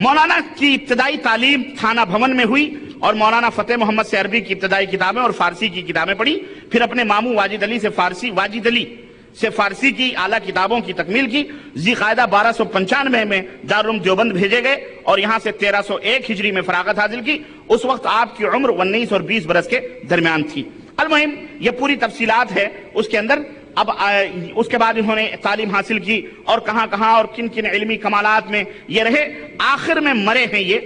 मौलाना की इब्तदाई तालीम थाना भवन में हुई और मौलाना फतेह मोहम्मद से अरबी की इब्तदाई किताबें और फारसी की किताबें पढ़ी। फिर अपने मामू वाजिद अली से फारसी की आला किताबों की तकमील की। ज़िक़ायदा 1295 में दारुल देवबंद भेजे गए और यहाँ से 1301 हिजरी में फरागत हासिल की। उस वक्त आपकी उम्र 19 और 20 बरस के दरमियान थी। अलमुहिम ये पूरी तफसीलात है उसके अंदर। अब उसके बाद इन्होंने तालीम हासिल की और कहां कहां और किन किन इल्मी कमालात में ये रहे। आखिर में मरे हैं ये,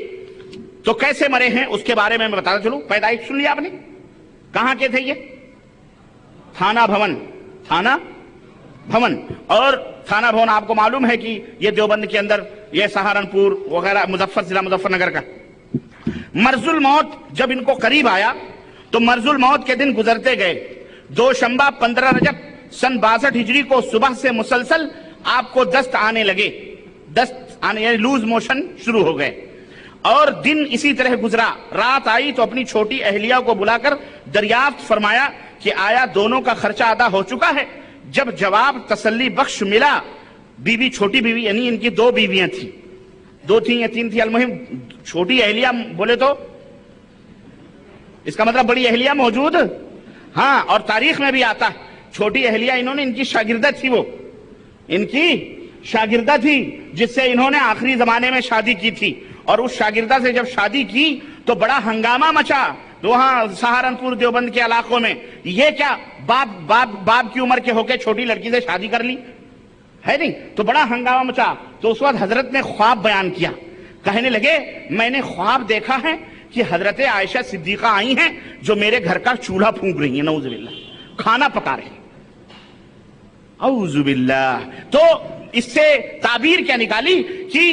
तो कैसे मरे हैं उसके बारे में मैं बताता चलूं। पैदाइश सुन लिया आपने, कहां के थे ये? थाना भवन। और थाना भवन आपको मालूम है कि ये देवबंद के अंदर, ये सहारनपुर वगैरह जिला मुजफ्फरनगर का। मर्जुल मौत जब इनको करीब आया तो मर्जुल मौत के दिन गुजरते गए। दोशंबा 15 रजब सन 62 हिजरी को सुबह से मुसलसल आपको दस्त आने लगे। दस्त आने यानी लूज मोशन शुरू हो गए और दिन इसी तरह गुजरा। रात आई तो अपनी छोटी अहलिया को बुलाकर दरियाफ्त फरमाया कि आया दोनों का खर्चा अदा हो चुका है। जब जवाब तसल्ली बख्श मिला, बीवी छोटी बीवी यानी इनकी 2 बीवियां थी, 2 थी या 3 थी, अलमुहिम छोटी अहलिया बोले तो इसका मतलब बड़ी अहलिया मौजूद। हाँ, और तारीख में भी आता है छोटी अहलिया इन्होंने, इनकी शागिर्दा थी, वो इनकी शागिर्दा थी जिससे इन्होंने आखिरी जमाने में शादी की थी। और उस शागिर्दा से जब शादी की तो बड़ा हंगामा मचा वहां सहारनपुर देवबंद के इलाकों में। ये क्या बाप की उम्र के होके छोटी लड़की से शादी कर ली है नहीं, तो बड़ा हंगामा मचा। तो उस वक्त हजरत ने ख्वाब बयान किया, कहने लगे मैंने ख्वाब देखा है कि हजरत आयशा सिद्दीका आई हैं जो मेरे घर का चूल्हा फूंक रही है, नऊजुबिल्लाह, खाना पका रही, औजुबिल्लाह। तो इससे ताबीर क्या निकाली कि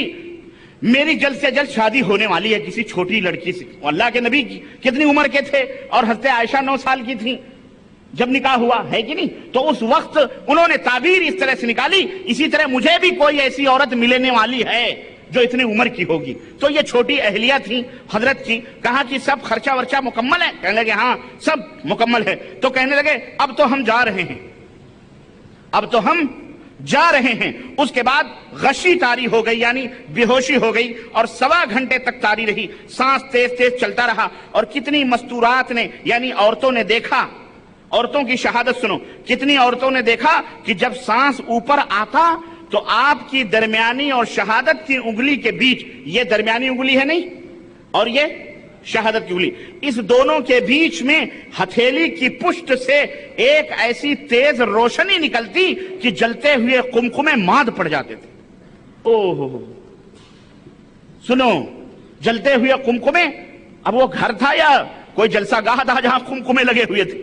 मेरी जल्द से जल्द शादी होने वाली है किसी छोटी लड़की से। अल्लाह के नबी कितनी उम्र के थे और हजरत आयशा 9 साल की थी जब निकाह हुआ है कि नहीं। तो उस वक्त उन्होंने ताबीर इस तरह से निकाली, इसी तरह मुझे भी कोई ऐसी औरत मिलने वाली है जो इतनी उम्र की होगी। तो ये छोटी अहलिया थी हजरत की। कहा कि सब खर्चा वर्चा मुकम्मल है? कहने लगे हाँ सब मुकम्मल है। तो कहने लगे अब तो हम जा रहे हैं। उसके बाद गशी तारी हो गई यानी बेहोशी हो गई और 1.25 घंटे तक तारी रही। सांस तेज तेज चलता रहा और कितनी मस्तूरात ने यानी औरतों ने देखा, औरतों की शहादत सुनो, कितनी औरतों ने देखा कि जब सांस ऊपर आता तो आपकी दरमियानी और शहादत की उंगली के बीच, ये दरमियानी उंगली है नहीं और ये शहादत की उंगली, इस दोनों के बीच में हथेली की पुष्ट से एक ऐसी तेज रोशनी निकलती कि जलते हुए कुमकुमे माद पड़ जाते थे। ओहो सुनो, जलते हुए कुमकुमे। अब वो घर था या कोई जलसा गाह था जहां कुमकुमे लगे हुए थे?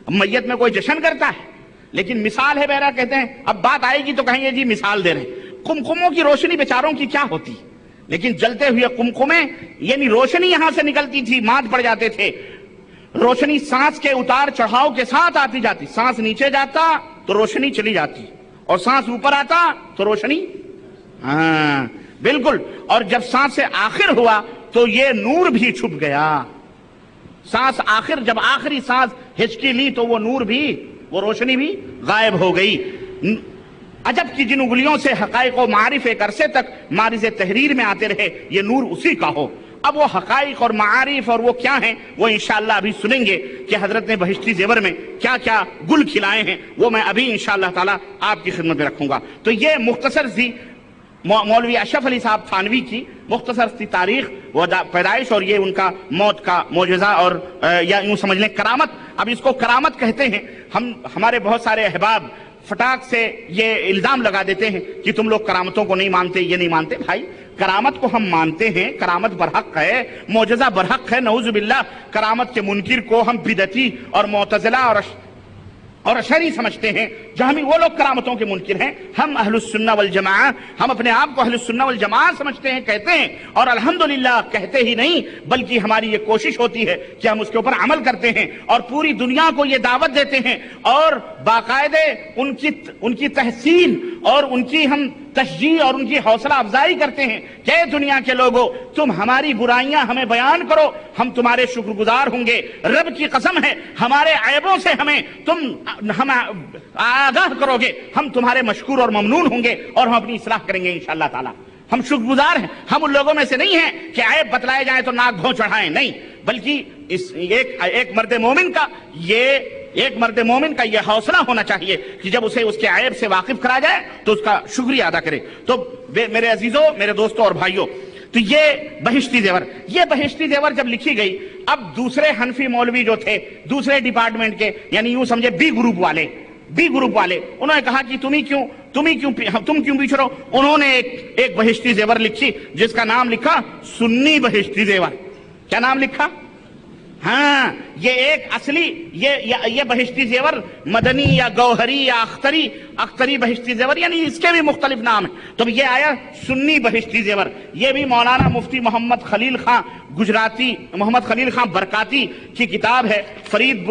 मैयत में कोई जश्न करता है, लेकिन मिसाल है बहरा, कहते हैं अब बात आएगी तो कहेंगे जी मिसाल दे रहे। कुमकुमों की रोशनी बेचारों की क्या होती, लेकिन जलते हुए कुमकुमे यानी रोशनी यहां से निकलती थी, माद पड़ जाते थे। रोशनी सांस के उतार चढ़ाव के साथ आती जाती, सांस नीचे जाता तो रोशनी चली जाती और सांस ऊपर आता तो रोशनी, हाँ बिल्कुल। और जब सांस से आखिर हुआ तो ये नूर भी छुप गया। सांस आखिर, जब आखिरी सांस हिचकी ली तो वो नूर भी, वो रोशनी भी गायब हो गई। अजब की जिन उंगलियों से हकाइक और मारिफ एक अरसे तक मारिज तहरीर में आते रहे, ये नूर उसी का हो। अब वो हकाइक और मारिफ और वो क्या हैं वो इंशाअल्लाह अभी सुनेंगे कि हजरत ने बहिश्ती जेवर में क्या क्या गुल खिलाए हैं, वो मैं अभी इंशाअल्लाह ताला आपकी खिदमत में रखूंगा। तो ये मुख्तसर सी मौलवी अशरफ अली साहब थानवी की मुख्तसर सी तारीख, वो पैदाइश और ये उनका मौत का मोजज़ा और या यूं समझ लें करामत। अब इसको करामत कहते हैं। हमारे बहुत सारे अहबाब फटाक से ये इल्जाम लगा देते हैं कि तुम लोग करामतों को नहीं मानते, ये नहीं मानते। भाई करामत को हम मानते हैं, करामत बरहक है, मोजज़ा बरहक है, नऊजुबिल्लाह। करामत के मुनकिर को हम बिदती और मुअतज़िला और अशरी समझते हैं। जहमी वो लोग करामतों के मुनकिर हैं। हम अहलुस सुन्ना वल जमाअह, हम अपने आप को अहलुस सुन्ना वल जमाअह समझते हैं, कहते हैं, और अल्हम्दुलिल्लाह कहते ही नहीं बल्कि हमारी ये कोशिश होती है कि हम उसके ऊपर अमल करते हैं और पूरी दुनिया को ये दावत देते हैं और बाकायदे उनकी तहसीन और उनकी हम तशजीह और उनकी हौसला अफजाई करते हैं कि दुनिया के लोगों तुम हमारी बुराइयां हमें बयान करो, हम तुम्हारे शुक्रगुजार होंगे। रब की कसम है हमारे ऐबों से हम आगाह करोगे, हम तुम्हारे मशकूर और ममनून होंगे और हम अपनी इस्लाह करेंगे इंशाअल्लाह ताला। ہم شکر گزار ہیں. ہم ان لوگوں میں سے نہیں ہیں کہ عیب بتلائے جائیں تو ناک بھون چڑھائیں، نہیں، بلکہ ایک مرد مومن کا یہ حوصلہ ہونا چاہیے کہ جب اسے اس کے عیب سے واقف کرا جائے تو اس کا شکریہ ادا کرے. تو میرے عزیزوں، میرے دوستوں اور بھائیوں، تو یہ بہشتی زیور جب لکھی گئی، اب دوسرے حنفی مولوی جو تھے دوسرے ڈپارٹمنٹ کے، یعنی یوں سمجھے بی گروپ والے انہوں نے کہا کہ تم کیوں پیچھے رہو. انہوں نے ایک بہشتی زیور لکھی جس کا نام لکھا سنی بہشتی زیور. کیا نام لکھا؟ ہاں، یہ ایک اصلی یہ بہشتی زیور مدنی یا گوہری یا اختری بہشتی زیور، یعنی اس کے بھی مختلف نام ہیں. تو یہ آیا سنی بہشتی زیور. یہ بھی مولانا مفتی محمد خلیل خان برکاتی کی کتاب ہے. فرید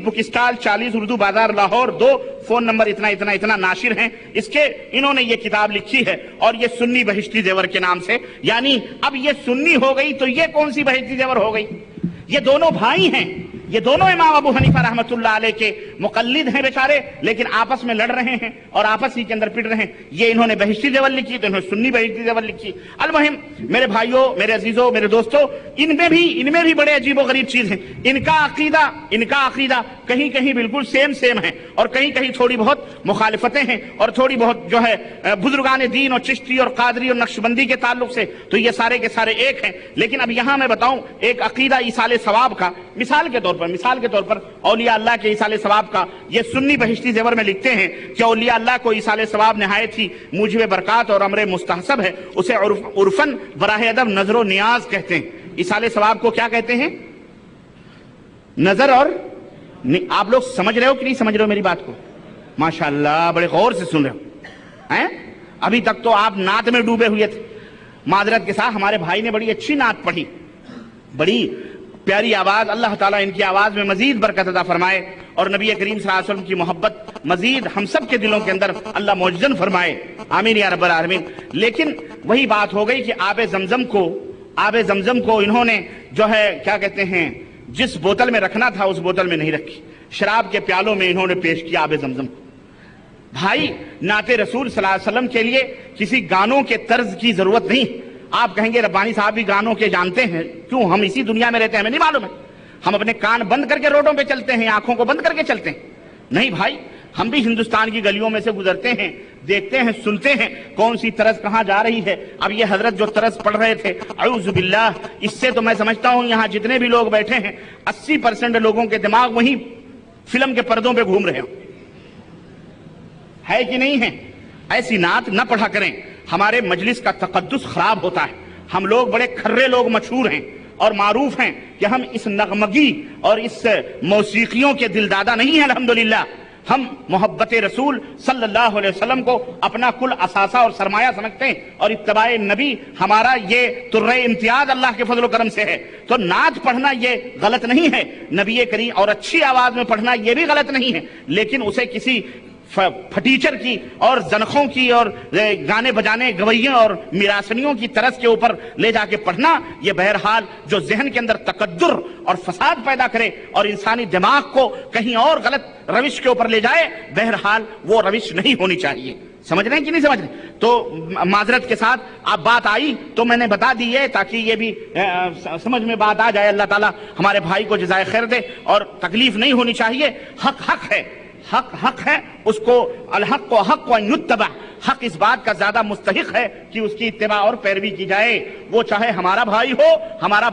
بک اسٹال 40 اردو بازار لاہور 2، فون نمبر اتنا ناشر ہیں اس کے. انہوں نے یہ کتاب لکھی ہے اور یہ سنی بہشتی زیور کے نام سے. یعنی اب یہ سنی ہو گئی تو یہ کون سی بہشتی زیور ہو گئی؟ یہ دونوں بھائی ہیں، یہ دونوں امام ابو حنیفہ رحمۃ اللہ علیہ کے مقلد ہیں بیچارے، لیکن آپس میں لڑ رہے ہیں اور آپس ہی کے اندر پٹ رہے ہیں. یہ انہوں نے بہشتی زیور لکھی تو انہوں نے سنی بہشتی زیور لکھی. المہم میرے بھائیوں، میرے عزیزوں، میرے دوستوں، ان میں بھی بڑے عجیب و غریب چیز ہیں. ان کا عقیدہ کہیں بالکل سیم ہے اور کہیں تھوڑی بہت مخالفتیں ہیں اور تھوڑی بہت جو ہے بزرگان دین اور چشتی اور قادری اور نقشبندی کے تعلق سے تو یہ سارے کے سارے ایک ہیں. لیکن اب یہاں میں بتاؤں ایک عقیدہ ایصال ثواب کا مثال کے طور پر اولیاء اللہ کے ایصال ثواب کا یہ سنی بہشتی زیور میں لکھتے ہیں کہ اولیاء اللہ کو ایصال ثواب نہایت ہی موجب برکات اور امر مستحسب ہے. اسے عرفاً براہ ادب نظر و نیاز کہتے ہیں. ایصال ثواب کو کیا کہتے ہیں؟ نظر اور آپ لوگ سمجھ رہے ہو کہ نہیں سمجھ رہے ہو میری بات کو؟ ماشاءاللہ بڑے غور سے سن رہے ہو ہیں. ابھی تک تو آپ نعت میں ڈوبے ہوئے تھے. معذرت کے ساتھ ہمارے بھائی نے بڑی اچھی نعت پڑھی، بڑی پیاری آواز. اللہ تعالیٰ ان کی آواز میں مزید برکت عطا فرمائے اور نبی کریم صلی اللہ علیہ وسلم کی محبت مزید ہم سب کے دلوں کے اندر اللہ موجزن فرمائے. آمین یا رب العالمین. لیکن وہی بات ہو گئی کہ آب زمزم کو انہوں نے جو ہے کیا کہتے ہیں جس بوتل میں رکھنا تھا اس بوتل میں نہیں رکھی، شراب کے پیالوں میں انہوں نے پیش کیا آب زمزم کو. بھائی نعت رسول صلی اللہ علیہ وسلم کے لیے کسی گانوں کے طرز کی ضرورت نہیں. آپ کہیں گے ربانی صاحب بھی گانوں کے جانتے ہیں، کیوں؟ ہم اسی دنیا میں رہتے ہیں، ہمیں نہیں معلوم ہے. ہم اپنے کان بند کر کے روڈوں پہ چلتے ہیں، آنکھوں کو بند کر کے چلتے ہیں. نہیں بھائی، ہم بھی ہندوستان کی گلیوں میں سے گزرتے ہیں، دیکھتے ہیں، سنتے ہیں کون سی طرز کہاں جا رہی ہے. اب یہ حضرت جو طرز پڑھ رہے تھے، اعوذ باللہ، اس سے تو میں سمجھتا ہوں یہاں جتنے بھی لوگ بیٹھے ہیں 80% لوگوں کے دماغ وہیں فلم کے پردوں پہ گھوم رہے ہے کہ نہیں ہے؟ ایسی نعت نہ پڑھا کریں، ہمارے مجلس کا تقدس خراب ہوتا ہے. ہم لوگ بڑے کھرے لوگ مشہور ہیں اور معروف ہیں کہ ہم اس نغمگی اور اس موسیقیوں کے دلدادہ نہیں ہیں. الحمدللہ ہم محبت رسول صلی اللہ علیہ وسلم کو اپنا کل اثاثہ اور سرمایہ سمجھتے ہیں اور اتباع نبی ہمارا یہ ترہ امتیاز اللہ کے فضل و کرم سے ہے. تو نعت پڑھنا یہ غلط نہیں ہے، نبی کریم اور اچھی آواز میں پڑھنا یہ بھی غلط نہیں ہے، لیکن اسے کسی پھٹیچر کی اور زنخوں کی اور گانے بجانے گویوں اور میراسنیوں کی طرز کے اوپر لے جا کے پڑھنا، یہ بہرحال جو ذہن کے اندر تقدر اور فساد پیدا کرے اور انسانی دماغ کو کہیں اور غلط روش کے اوپر لے جائے، بہرحال وہ روش نہیں ہونی چاہیے. سمجھ رہے ہیں کہ نہیں سمجھ رہے؟ تو معذرت کے ساتھ آپ بات آئی تو میں نے بتا دی ہے تاکہ یہ بھی سمجھ میں بات آ جائے. اللہ تعالیٰ ہمارے بھائی کو جزائے خیر دے اور تکلیف نہیں ہونی چاہیے. حق ہے، حق ہے، اس کو الحق و حق و یتبع، حق اس بات کا زیادہ مستحق ہے کہ اس کی اتباع اور پیروی کی جائے، وہ چاہے ہمارا بھائی ہو، ہمارا